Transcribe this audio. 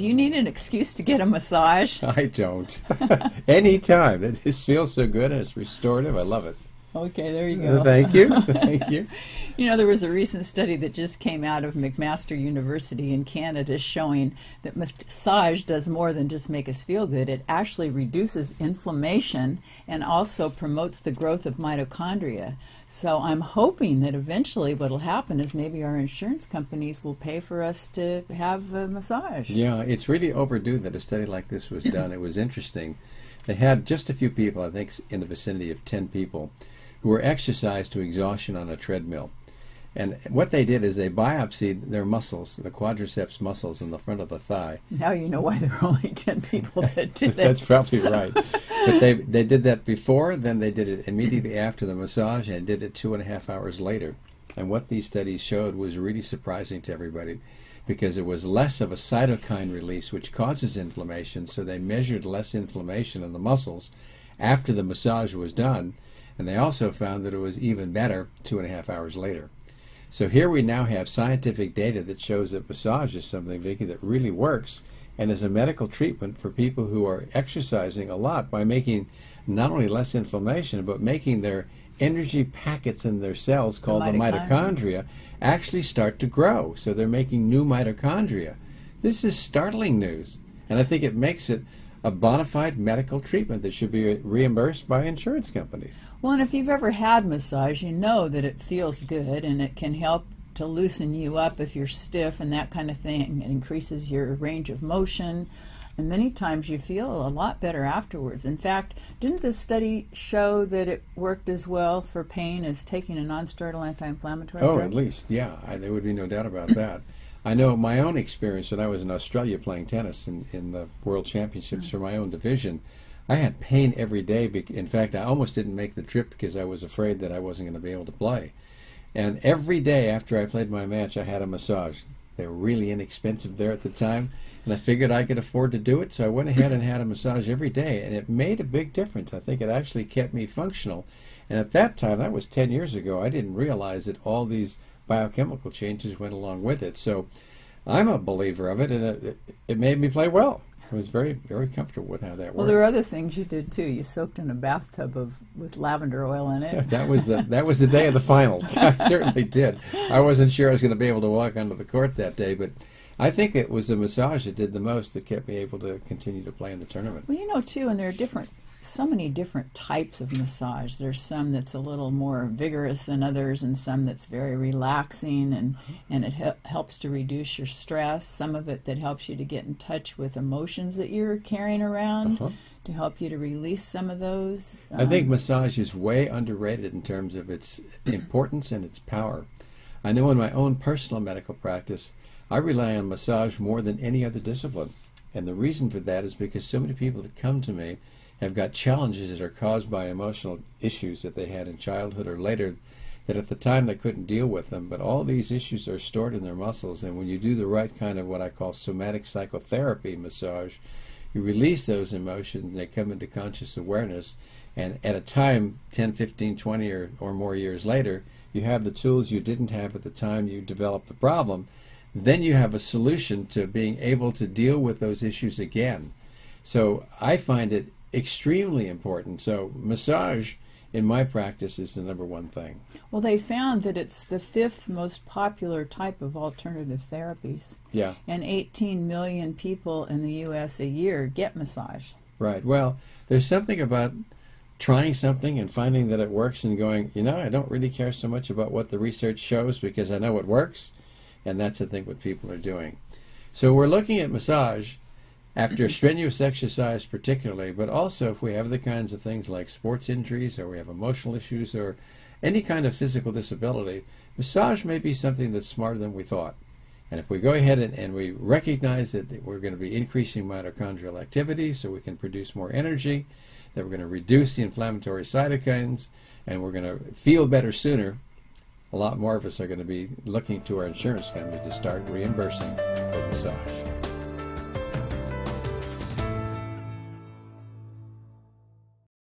Do you need an excuse to get a massage? I don't. Anytime. It just feels so good and it's restorative. I love it. Okay, there you go. Thank you. Thank you. You know, there was a recent study that just came out of McMaster University in Canada showing that massage does more than just make us feel good. It actually reduces inflammation and also promotes the growth of mitochondria. So I'm hoping that eventually what will happen is maybe our insurance companies will pay for us to have a massage. Yeah, it's really overdue that a study like this was done. It was interesting. They had just a few people, I think in the vicinity of 10 people, who were exercised to exhaustion on a treadmill. And what they did is they biopsied their muscles, the quadriceps muscles in the front of the thigh. Now you know why there were only 10 people that did that. That's probably right. But they did that before, then they did it immediately after the massage, and did it 2.5 hours later. And what these studies showed was really surprising to everybody, because it was less of a cytokine release, which causes inflammation, so they measured less inflammation in the muscles after the massage was done. And they also found that it was even better 2.5 hours later. So here we now have scientific data that shows that massage is something, Vicki, that really works and is a medical treatment for people who are exercising a lot by making not only less inflammation, but making their energy packets in their cells called the mitochondria actually start to grow. So they're making new mitochondria. This is startling news. And I think it makes it a bona fide medical treatment that should be reimbursed by insurance companies. Well, and if you've ever had massage, you know that it feels good and it can help to loosen you up if you're stiff and that kind of thing. It increases your range of motion, and many times you feel a lot better afterwards. In fact, didn't this study show that it worked as well for pain as taking a non-steroidal anti-inflammatory drug? Oh, at least, yeah. There would be no doubt about that. I know my own experience when I was in Australia playing tennis in the World Championships for my own division. I had pain every day. In fact, I almost didn't make the trip because I was afraid that I wasn't going to be able to play. And every day after I played my match, I had a massage. They were really inexpensive there at the time, and I figured I could afford to do it, so I went ahead and had a massage every day, and it made a big difference. I think it actually kept me functional. And at that time, that was 10 years ago, I didn't realize that all these biochemical changes went along with it. So I'm a believer of it, and it made me play well. I was very, very comfortable with how that worked. Well, there were other things you did too. You soaked in a bathtub with lavender oil in it. That was the day of the final. I certainly did. I wasn't sure I was going to be able to walk onto the court that day, but I think it was the massage that did the most that kept me able to continue to play in the tournament. Well, you know too, and there are so many different types of massage. There's some that's a little more vigorous than others, and some that's very relaxing, and it helps to reduce your stress. Some of it that helps you to get in touch with emotions that you're carrying around, to help you to release some of those. I think massage is way underrated in terms of its importance and its power. I know in my own personal medical practice, I rely on massage more than any other discipline. And the reason for that is because so many people that come to me have got challenges that are caused by emotional issues that they had in childhood or later that at the time they couldn't deal with them. But all these issues are stored in their muscles, and when you do the right kind of what I call somatic psychotherapy massage, you release those emotions and they come into conscious awareness. And at a time, 10, 15, 20 or more years later, you have the tools you didn't have at the time you developed the problem. Then you have a solution to being able to deal with those issues again. So I find it extremely important. So massage in my practice is the #1 thing. Well, they found that it's the 5th most popular type of alternative therapies. Yeah. And 18 million people in the U.S. a year get massage. Right. Well, there's something about trying something and finding that it works and going, I don't really care so much about what the research shows because I know it works. And that's, I think, what people are doing. So we're looking at massage after strenuous exercise particularly, but also if we have the kinds of things like sports injuries or we have emotional issues or any kind of physical disability, massage may be something that's smarter than we thought. And if we go ahead and we recognize that we're going to be increasing mitochondrial activity so we can produce more energy, that we're going to reduce the inflammatory cytokines, and we're going to feel better sooner, a lot more of us are going to be looking to our insurance company to start reimbursing for massage.